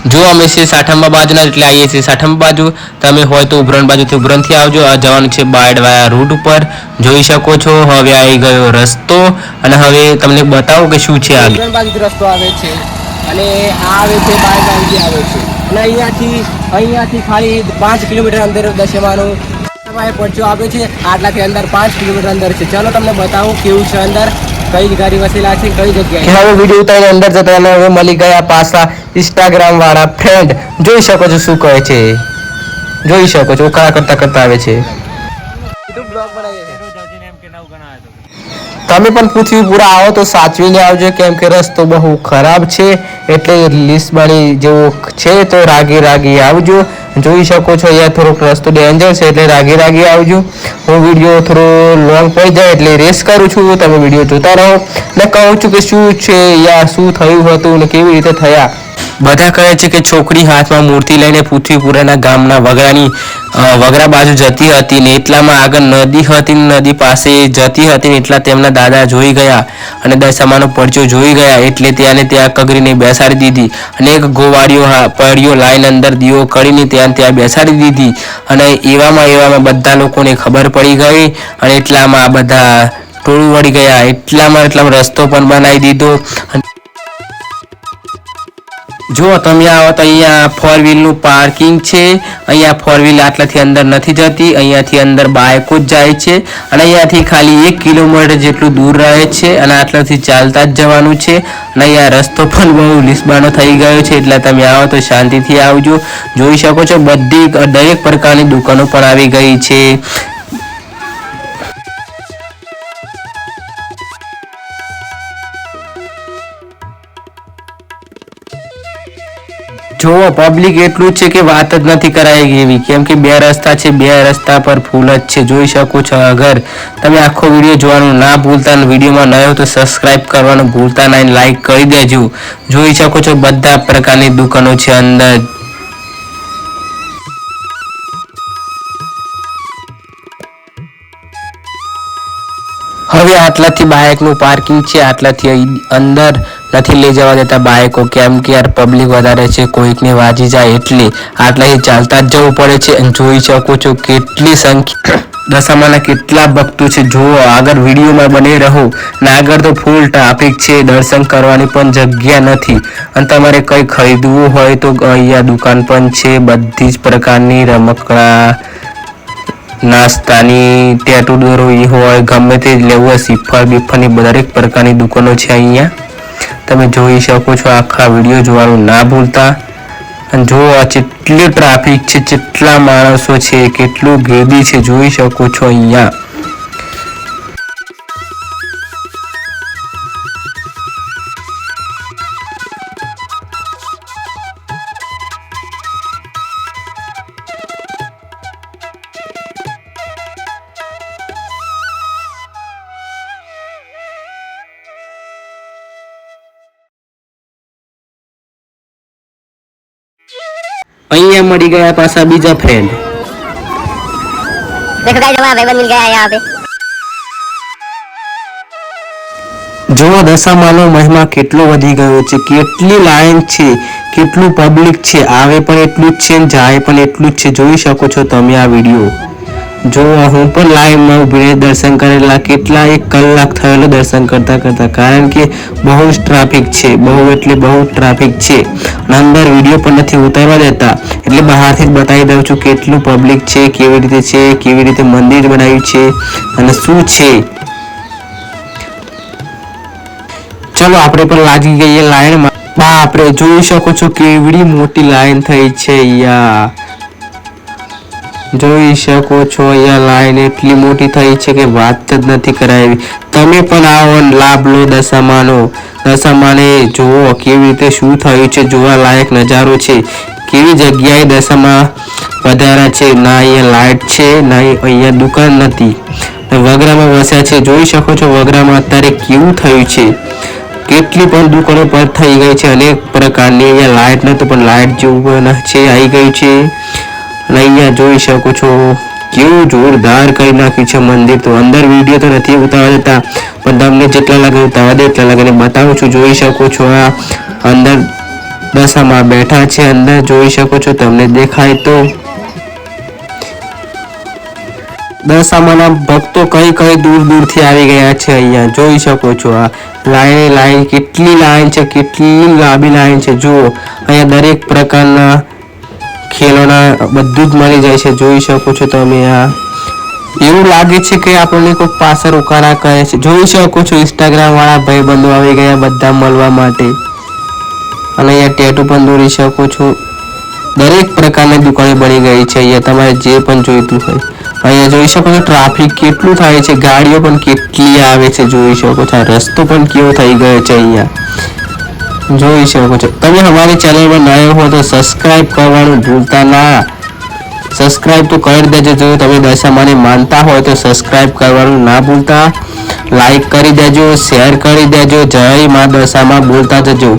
જો અમે છે સાઠંબા બાજુના એટલે આવીએ છીએ સાઠંબા બાજુ, તમે હોય તો ઉભરણ બાજુથી ઉભરણથી આવજો. આ જવાનું છે બાયડવાયા રૂટ ઉપર, જોઈ શકો છો. હવે આવી ગયો રસ્તો અને હવે તમને બતાવો કે શું છે આગળ. ઉભરણ બાજુથી રસ્તો આવે છે અને આ આવે છે બાયડવાયાથી આવે છે અને અહીંયાથી ખાલી 5 કિલોમીટર અંદર દશમાનું પડચો આવે છે. આટલાથી અંદર 5 કિલોમીટર અંદર છે. ચાલો તમને બતાવું કેવું છે અંદર, કઈ ગાડી વસેલા છે, કઈ જગ્યાએ. હવે વિડીયો ઉતારીને અંદર જતા અને હવે મળી ગયા પાછા ઇન્સ્ટાગ્રામ વાળા ફ્રેન્ડ. જોઈ શકો છો શું કહે છે, જોઈ શકો છો કયા કરતા આવે છે. તમે પણ પૃથ્વીપુરા આવો તો સાચવીને આવજો, કેમ કે રસ્તો બહુ ખરાબ છે. એટલે લીસબાણી જેવો છે તો રાગી આવજો. જોઈ શકો છો અહીંયા થોડોક રસ્તો ડેન્જર છે એટલે રાગી આવજો. હું વિડીયો થોડો લોંગ પડી જાય એટલે રેસ કરું છું, તમે વિડીયો જોતા રહો ને કહું છું કે શું છે યા શું થયું હતું ને કેવી રીતે થયા. બધા કહે છે કે છોકરી હાથમાં મૂર્તિ લઈને પૃથ્વીપુરાના ગામના વગરા બાજુ જતી હતી ને એટલામાં આગળ નદી હતી ને નદી પાસે જતી હતી ને એટલા તેમના દાદા જોઈ ગયા અને દશામાનો પડચો જોઈ ગયા એટલે ત્યાં કગરીને બેસાડી દીધી અને એક ગોવાળીઓ પડ્યો લાઈન અંદર દીવો કરીને ત્યાં બેસાડી દીધી અને એવામાં બધા લોકોને ખબર પડી ગઈ અને એટલામાં બધા ટોળું વળી ગયા. એટલામાં રસ્તો પણ બનાવી દીધો. જો તમે આવો તો અહીંયા 4 વ્હીલનું પાર્કિંગ છે. અહીંયા 4 વ્હીલ આટલાથી અંદર નથી જતી, અહીંયાથી અંદર બાઇકો જ જાય છે અને અહીંયાથી ખાલી 1 કિલોમીટર જેટલું દૂર રહે છે અને આટલાથી ચાલતા જ જવાનું છે. અને અહીંયા રસ્તો પણ બહુ લીસબાનો થઈ ગયો છે એટલે તમે આવો તો શાંતિથી આવજો. જોઈ શકો છો દરેક પ્રકારની દુકાનો પણ આવી ગઈ છે. જો પબ્લિક એટલું છે કે વાત જ નથી કરાય એવી, કેમ કે 2 રસ્તા છે, 2 રસ્તા પર ફૂલ જ છે. જોઈ શકો છો. અગર તમે આખો વિડીયો જોવાનું ના ભૂલતા અને વિડીયોમાં ન હોય તો સબસ્ક્રાઇબ કરવાનું ભૂલતા નહીં, લાઈક કરી દેજો. જોઈ શકો છો બધા પ્રકારની દુકાનો છે અંદર. હવે આટલાથી બાઇકનું પાર્કિંગ છે, આટલાથી અંદર નથી લઈ જવા દેતા બાઇકો, કેમ કે યાર પબ્લિક વધારે છે, કોઈકને વાજી જાય એટલે આટલાથી ચાલતા જ જવું પડે છે. અને જોઈ શકો છો કેટલી સંખ્યા દશામાના કેટલા ભક્તો છે. જુઓ આગળ વિડીયોમાં બને રહો ને આગળ તો ફૂલ ટ્રાફિક છે, દર્શન કરવાની પણ જગ્યા નથી. અને તમારે કંઈ ખરીદવું હોય તો અહીંયા દુકાન પણ છે, બધી જ પ્રકારની રમકડા નાસ્તાની ટેટુ દોરવી હોય ગમે તે લેવું હોય શ્રીફળ બીફળની દરેક પ્રકારની દુકાનો છે અહીંયા. તમે જોઈ શકો છો. આખા વિડીયો જોવાનું ના ભૂલતા. અને જો કેટલી ટ્રાફિક છે, કેટલા માણસો છે, કેટલું ગેદી છે, જોઈ શકો છો અહીંયા. અહીંયા મળી ગયા પાછા બીજા ફ્રેન્ડ. देखो गाइस हमारा भाईबंद मिल गया है यहाँ पे. જો દશામાનો મહિમા કેટલો વધી ગયો છે, કેટલી લાઈન છે, કેટલું પબ્લિક છે. આવે પણ એટલું જ છે ને જાય પણ એટલું જ છે. જોઈ શકો છો તમે આ વિડીયો. જો હું પણ લાઈનમાં ઊભીને દર્શન કરેલા, કેટલા 1 કલાક થયેલો દર્શન કરતા, કારણ કે બહુ જ ટ્રાફિક છે, બહુ એટલે બહુ ટ્રાફિક છે. અંદર વિડીયો પણ નથી ઉતારવા દેતા એટલે બહારથી જ બતાવી દઉં છું કેટલું પબ્લિક છે, કેવી રીતે છે, કેવી રીતે મંદિર બનાવ્યું છે અને શું છે. ચલો આપણે પણ લાગી ગઈએ લાઈનમાં. બાપરે જોઈ શકો છો કેવડી મોટી લાઈન થઈ છે અહીંયા. જોઈ શકો છો અહીંયા લાઈન એટલી મોટી થઈ છે કે વાત જ નથી કરાવી. તમે પણ આવો લાભ લો દશામાને જુઓ કેવી રીતે શું થયું છે, જોવા લાયક નજારો છે. કેવી જગ્યાએ દશામાં વધારા છે, ના અહીંયા લાઇટ છે, ના અહીંયા દુકાન નથી. વગરામાં વસ્યા છે. જોઈ શકો છો વગરામાં અત્યારે કેવું થયું છે, કેટલી પણ દુકાનો પર થઈ ગઈ છે અનેક પ્રકારની. અહીંયા લાઇટ નહોતું પણ લાઇટ જેવું છે આવી ગયું છે. અને અહીંયા જોઈ શકો છો કેવું જોરદાર કરી નાખ્યું છે મંદિર. તો અંદર વિડીયો તો નથી ઉતારવા દેતા પણ તમને જેટલા લાગે ઉતારવા દે એટલા લાગીને બતાવું છું. જોઈ શકો છો આ અંદર દશામાં બેઠા છે અંદર, જોઈ શકો છો, તમને દેખાય તો. દશામાના ભક્તો કઈ દૂર દૂરથી આવી ગયા છે. અહીંયા જોઈ શકો છો, આ લાઈન કેટલી લાઈન છે, કેટલી લાંબી લાઈન છે. જુઓ, અહીંયા દરેક પ્રકારના ખેલોના બધું જ મળી જાય છે. જોઈ શકો છો તમે. આ એવું લાગે છે કે આપણને કોઈ પાછળ રોકાણા કરે છે. જોઈ શકો છો, ઇન્સ્ટાગ્રામ વાળા ભાઈબંધો આવી ગયા બધા મળવા માટે. અને અહીંયા ટેટુ પણ દોરી શકો છો. દરેક પ્રકારની દુકાને બની ગઈ છે. અહીંયા તમારે જે પણ જોઈતું હોય. અહીંયા જોઈ શકો છો ટ્રાફિક કેટલું થાય છે, ગાડીઓ પણ કેટલી આવે છે. જોઈ શકો છો, રસ્તો પણ કેવો થઈ ગયો છે. અહીંયા જોઈ શકો છો. તમે અમારી ચેનલમાં નવા હો તો સબસ્ક્રાઇબ કરવાનું ભૂલતા ના. સબસ્ક્રાઇબ તો કરી દેજો. જો તમે દશામાને માનતા હોય તો સબસ્ક્રાઇબ કરવાનું ના ભૂલતા. લાઈક કરી દેજો, શેર કરી દેજો. જય મા દશામાં બોલતા જજો.